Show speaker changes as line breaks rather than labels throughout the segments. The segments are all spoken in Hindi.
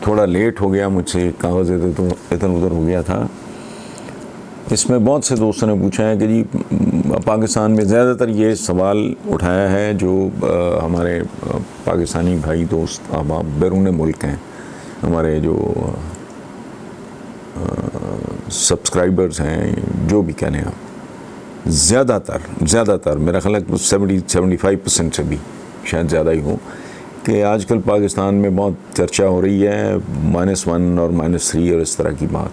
थोड़ा लेट हो गया मुझसे, कागज़ इधर उधर हो गया था। इसमें बहुत से दोस्तों ने पूछा है कि जी पाकिस्तान में ज़्यादातर ये सवाल उठाया है जो हमारे पाकिस्तानी भाई दोस्त अहबाब बैरून मुल्क हैं, हमारे जो सब्सक्राइबर्स हैं, जो भी कहने आप, ज़्यादातर मेरा ख्याल है 70-75% से भी शायद ज़्यादा ही हो कि आजकल पाकिस्तान में बहुत चर्चा हो रही है -1 और -3 और इस तरह की बात।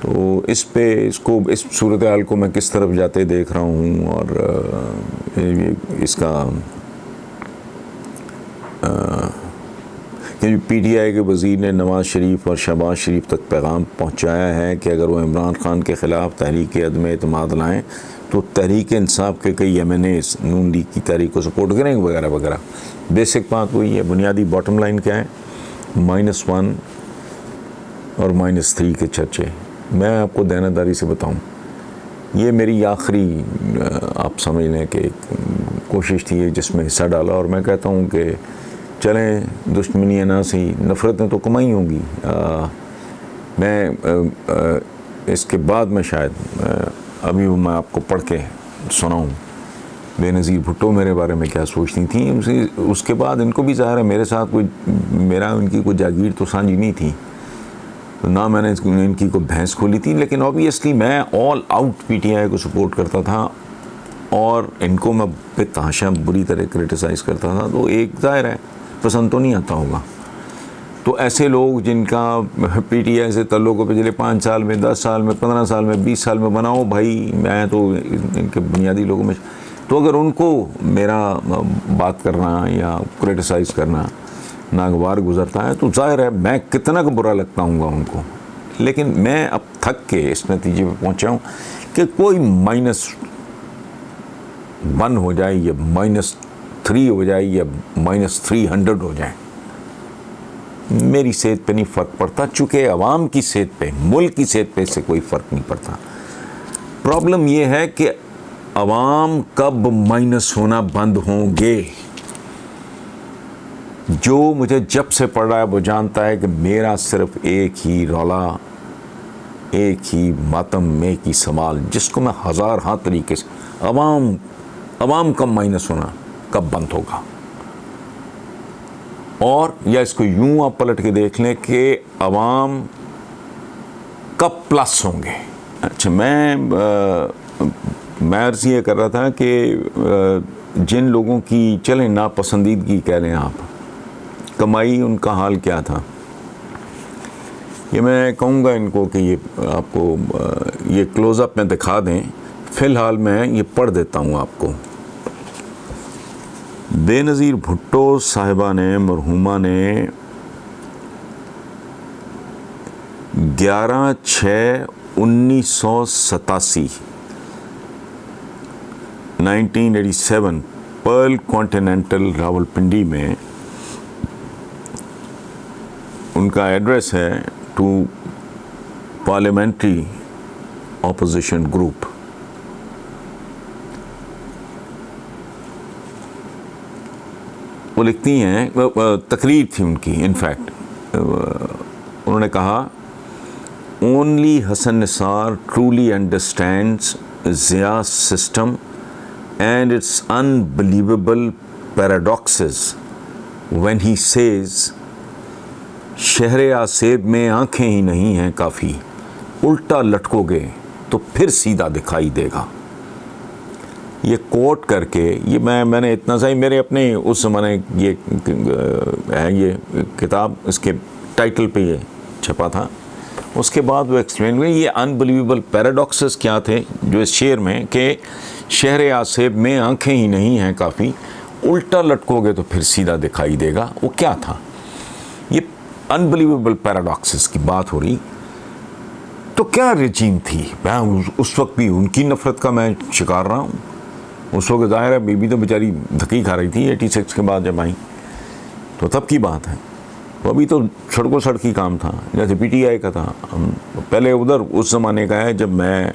तो इस सूरत हाल को मैं किस तरफ जाते देख रहा हूँ और इसका PTI के वज़ीर ने नवाज़ शरीफ और शहबाज शरीफ तक पैगाम पहुँचाया है कि अगर वो इमरान खान के ख़िलाफ़ तहरीक अदम एतमाद लाएँ तो तहरीक इंसाफ के कई MNAs नून लीग की तहरीक को सपोर्ट करेंगे वगैरह वगैरह। बेसिक बात वही है, बुनियादी बॉटम लाइन क्या है, -1 और -3 के चर्चे। मैं आपको देनदारी से बताऊं, ये मेरी आखिरी आप समझ लें कि कोशिश थी जिसमें हिस्सा डाला, और मैं कहता हूं कि चलें दुश्मनी ना सही, नफ़रतें तो कमाई होंगी। मैं इसके बाद में शायद अभी मैं आपको पढ़ के सुनाऊं बेनज़ीर भुट्टो मेरे बारे में क्या सोचती थी। उसके बाद इनको भी ज़ाहिर है मेरे साथ मेरा उनकी कोई जागीर तो साझी नहीं थी, ना मैंने इनकी कोई भैंस खोली थी, लेकिन ऑब्वियसली मैं ऑल आउट PTI को सपोर्ट करता था और इनको मैं बेतहाशा बुरी तरह क्रिटिसाइज़ करता था। तो एक ज़ाहिर है पसंद तो नहीं आता होगा। तो ऐसे लोग जिनका PTI से तल्लुक़ हो पिछले 5 साल में, 10 साल में, 15 साल में, 20 साल में बनाओ भाई, मैं तो इनके बुनियादी लोगों में, तो अगर उनको मेरा बात करना या क्रिटिसाइज़ करना नागवार गुजरता है तो ज़ाहिर है मैं कितना का बुरा लगता हूँ उनको। लेकिन मैं अब थक के इस नतीजे पे पहुँचा हूँ कि कोई -1 हो जाए या -3 हो जाए या -300 हो जाए, मेरी सेहत पे नहीं फ़र्क पड़ता, चूँकि अवाम की सेहत पे, मुल्क की सेहत पे इससे कोई फ़र्क नहीं पड़ता। प्रॉब्लम ये है कि अवाम कब माइनस होना बंद होंगे। जो मुझे जब से पढ़ रहा है वो जानता है कि मेरा सिर्फ एक ही रौला, एक ही मातम, एक ही सवाल, जिसको मैं हाँ तरीके से, अवाम कब माइनस होना कब बंद होगा। और या इसको यूं आप पलट के देख लें कि अवाम कब प्लस होंगे। अच्छा, मैं अर्ज़ ये कर रहा था कि जिन लोगों की चलें नापसंदीदगी कह लें आप, कमाई, उनका हाल क्या था, ये मैं कहूँगा इनको कि ये आपको ये क्लोज़अप में दिखा दें। फ़िलहाल मैं ये पढ़ देता हूँ आपको। बेनज़ीर भुट्टो साहिबा ने, मरहूमा ने 1987 पर्ल कॉन्टिनेंटल रावलपिंडी में उनका एड्रेस है टू पार्लियामेंट्री ऑपोजिशन ग्रुप। वो लिखती हैं, तकरीर थी उनकी, इनफैक्ट उन्होंने कहा, only Hasan Nisar truly understands Zia system and its unbelievable paradoxes when he says शहर आसेब में आंखें ही नहीं हैं काफ़ी, उल्टा लटकोगे तो फिर सीधा दिखाई देगा। ये कोट करके ये मैंने इतना सही, मेरे अपने उस ज़माने ये है ये किताब, इसके टाइटल पे ये छपा था। उसके बाद वो एक्सप्लेन हुए ये अनबिलीवेबल पैराडॉक्सेस क्या थे जो इस शेर में, कि शहर आसेब में आंखें ही नहीं हैं काफ़ी, उल्टा लटकोगे तो फिर सीधा दिखाई देगा। वो क्या था? ये अनबिलीवेबल पैराडॉक्सेस की बात हो रही। तो क्या रजीम थी? मैं उस वक्त भी उनकी नफ़रत का मैं शिकार रहा हूँ। उस वक्त ज़ाहिर है बीबी तो बेचारी धक्की खा रही थी 86 के बाद जब आई, तो तब की बात है। वो अभी तो सड़कों सड़की काम था, जैसे PTI का था। पहले उधर उस ज़माने का है जब मैं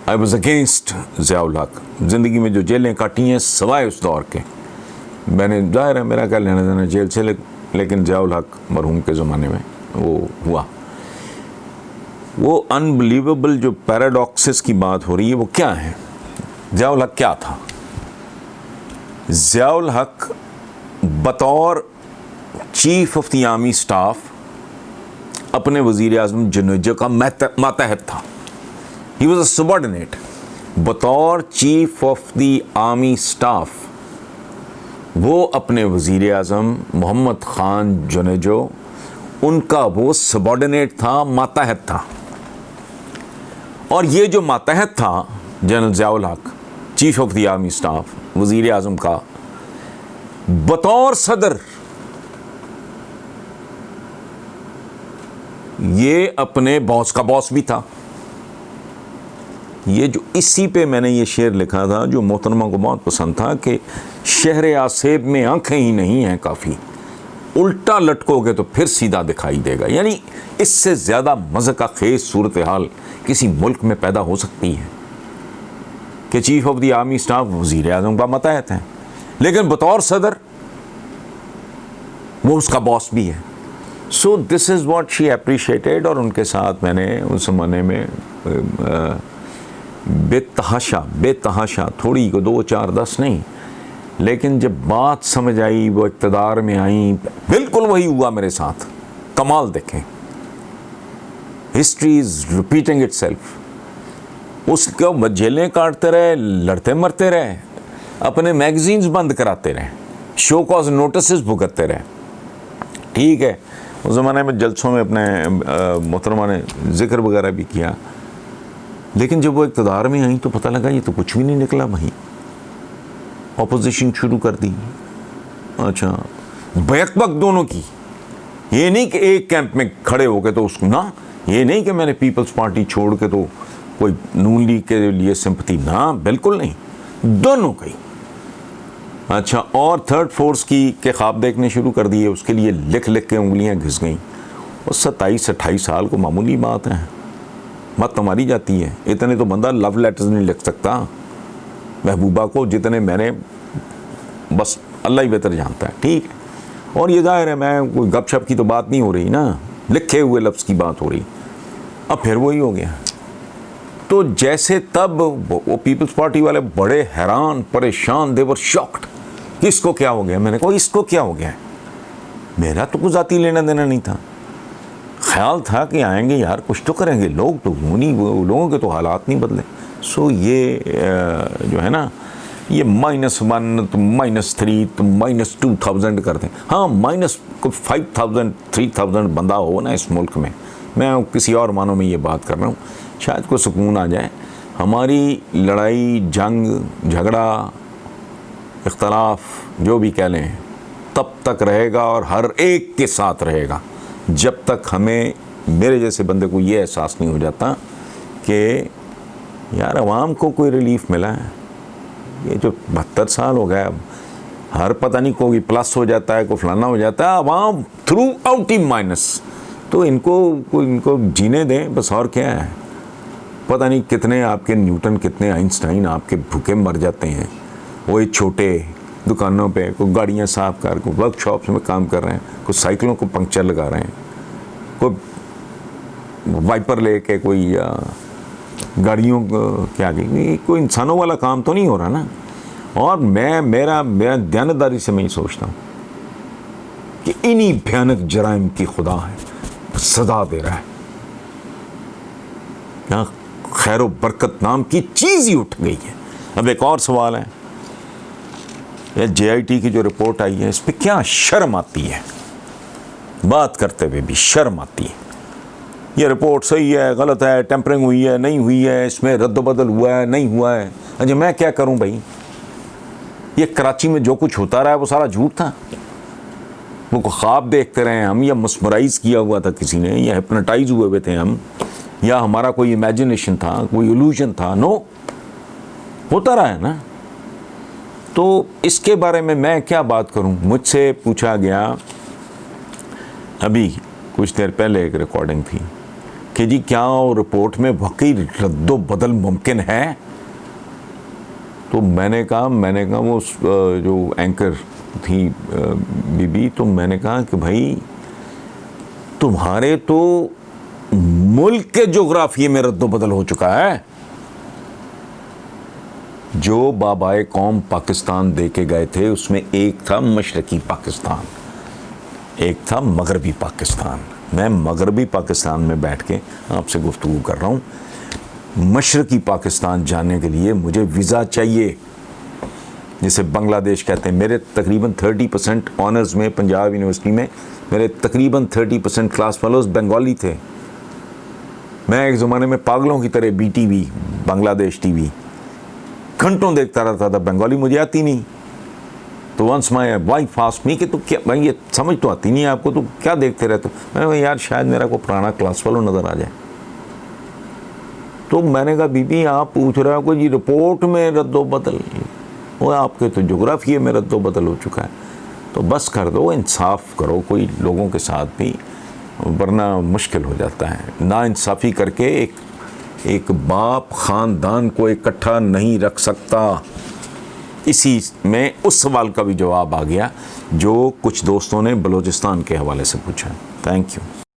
आई वॉज अगेंस्ट ज़ियाउल हक। ज़िंदगी में जो जेलें काटी हैं सवाए उस दौर के, मैंने ज़ाहिर है मेरा क्या लेना देना जेल से, लेकिन ज़ियाउल हक मरहूम के ज़माने में वो हुआ। वो अनबिलीवेबल जो पैराडॉक्सेस की बात हो रही है वो क्या है? ज़ियाउल हक क्या था? ज़ियाउल हक बतौर chief of the army staff अपने वज़ीर आज़म जुनेजो का मातहत था। He was a subordinate. बतौर chief of the army staff वो अपने वज़ीर आज़म मोहम्मद ख़ान जुनेजो, उनका वो सबॉर्डिनेट था, मातहत था। और ये जो मातहत था जनरल ज़ियाउल हक, chief of the army staff, वज़ीर आज़म का, बतौर सदर ये अपने बॉस का बॉस भी था। ये जो इसी पे मैंने ये शेर लिखा था जो मोहतरमा को बहुत पसंद था कि शहर आसेब में आंखें ही नहीं हैं काफ़ी, उल्टा लटकोगे तो फिर सीधा दिखाई देगा। यानी इससे ज़्यादा मज़े का खेज सूरत हाल किसी मुल्क में पैदा हो सकती है कि chief of the army staff वज़ीर आज़म का मातहत है, लेकिन बतौर सदर वो उसका बॉस भी है। So this is what she appreciated. और उनके साथ मैंने उस ज़माने में बेतहाशा थोड़ी को 2 4 10 नहीं, लेकिन जब बात समझ आई, वो इक़्तिदार में आई, बिल्कुल वही हुआ मेरे साथ। कमाल देखें, हिस्ट्री इज़ रिपीटिंग इटसेल्फ। उसको जेलें काटते रहे, लड़ते मरते रहे, अपने मैगजीन्स बंद कराते रहे, शो कॉज नोटिस भुगतते रहे। ठीक है, उस ज़माने में जलसों में अपने मोहतरमा ने जिक्र वगैरह भी किया, लेकिन जब वो इक़्तिदार में आई तो पता लगा ये तो कुछ भी नहीं निकला। वहीं ऑपोजिशन शुरू कर दी। अच्छा, बैक दोनों की। ये नहीं कि एक कैंप में खड़े हो गए तो उसको ना, ये नहीं कि मैंने पीपल्स पार्टी छोड़ के तो कोई नून लीग के लिए सिंपैथी, ना बिल्कुल नहीं, दोनों की। अच्छा, और थर्ड फोर्स की के ख्वाब देखने शुरू कर दिए, उसके लिए लिख लिख के उंगलियां घिस गईं। और 27-28 साल को मामूली बात है, मत हमारी जाती है। इतने तो बंदा लव लेटर्स नहीं लिख सकता महबूबा को जितने मैंने, बस अल्लाह ही बेहतर जानता है। ठीक है, और ये जाहिर है मैं कोई गपशप की तो बात नहीं हो रही ना, लिखे हुए लफ्ज़ की बात हो रही। अब फिर वही हो गया। तो जैसे तब वो पीपल्स पार्टी वाले बड़े हैरान परेशान, देवर शॉक्ड, किसको क्या हो गया। मैंने कहा इसको क्या हो गया, मेरा तो कुछ ज़ाती लेना देना नहीं था। ख्याल था कि आएंगे यार कुछ तो करेंगे लोग, तो नहीं, लोगों के तो हालात नहीं बदले। सो ये जो है ना, ये -1 तो -3 तो -2000 करते हैं। हाँ, -5000 3000 बंदा हो ना इस मुल्क में, मैं किसी और मानों में ये बात कर रहा हूँ, शायद कोई सुकून आ जाए। हमारी लड़ाई, जंग, झगड़ा, इख्तलाफ जो भी कह लें, तब तक रहेगा और हर एक के साथ रहेगा जब तक हमें, मेरे जैसे बंदे को ये एहसास नहीं हो जाता कि यार अवाम को कोई रिलीफ मिला है। ये जो 72 साल हो गए, अब हर पता नहीं कोई प्लस हो जाता है, कोई फलाना हो जाता है, अवाम थ्रू आउट ही माइनस। तो इनको जीने दें बस, और क्या है। पता नहीं कितने आपके न्यूटन, कितने आइंस्टाइन आपके भूखे मर जाते हैं। वो छोटे दुकानों पे कोई गाड़ियाँ साफ कर, कोई वर्कशॉप्स में काम कर रहे हैं, कोई साइकिलों को पंक्चर लगा रहे हैं, कोई वाइपर लेके कोई गाड़ियों क्या गई, कोई इंसानों वाला काम तो नहीं हो रहा ना। और मेरा दयानतदारी से मैं ये सोचता हूँ कि इन्हीं भयानक जराइम की खुदा है सजा दे रहा है। क्या खैर बरकत नाम की चीज़ ही उठ गई है। अब एक और सवाल है, यह JIT की जो रिपोर्ट आई है, इस पर क्या शर्म आती है, बात करते हुए भी शर्म आती है। ये रिपोर्ट सही है, गलत है, टेम्परिंग हुई है, नहीं हुई है, इसमें रद्द-बदल हुआ है, नहीं हुआ है। अच्छा, मैं क्या करूं भाई, ये कराची में जो कुछ होता रहा है वो सारा झूठ था। वो ख्वाब देखते रहे हम, या मस्मराइज किया हुआ था किसी ने, या हिप्नोटाइज हुए थे हम, या हमारा कोई इमेजिनेशन था, कोई इल्यूजन था। नो, होता रहा है ना। तो इसके बारे में मैं क्या बात करूं। मुझसे पूछा गया, अभी कुछ देर पहले एक रिकॉर्डिंग थी कि जी क्या रिपोर्ट में वाकई रद्दो बदल मुमकिन है। तो मैंने कहा वो जो एंकर थी बीबी, तो मैंने कहा कि भाई तुम्हारे तो मुल्क के जोग्राफिये में रद्दोबदल हो चुका है। जो बाबाए कौम पाकिस्तान दे के गए थे उसमें एक था मशरकी पाकिस्तान, एक था मगरबी पाकिस्तान। मैं मगरबी पाकिस्तान में बैठ के आपसे गुफ्तगू कर रहा हूँ। मशरकी पाकिस्तान जाने के लिए मुझे वीज़ा चाहिए, जिसे बांग्लादेश कहते हैं। मेरे तकरीबन 30% ऑनर्स में पंजाब यूनिवर्सिटी में मेरे तकरीबन 30% क्लास फेलोज बंगाली थे। मैं एक ज़माने में पागलों की तरह BTV बांग्लादेश TV घंटों देखता रहता था, बंगाली मुझे आती नहीं। तो once my wife asked me कि तो क्या भाई ये समझ तो आती नहीं है आपको, तो क्या देखते रहते हो? मैंने कहा यार शायद मेरा को पुराना क्लास फेलो नज़र आ जाए। तो मैंने कहा बीबी आप पूछ रहे हो जी रिपोर्ट में रद्दोबदल, वो आपके तो जोग्राफिये में रद्दोबदल हो चुका है। तो बस कर दो, इंसाफ करो कोई लोगों के साथ भी, वरना मुश्किल हो जाता है। नाइंसाफ़ी करके एक बाप ख़ानदान को इकट्ठा नहीं रख सकता। इसी में उस सवाल का भी जवाब आ गया जो कुछ दोस्तों ने बलूचिस्तान के हवाले से पूछा। Thank you.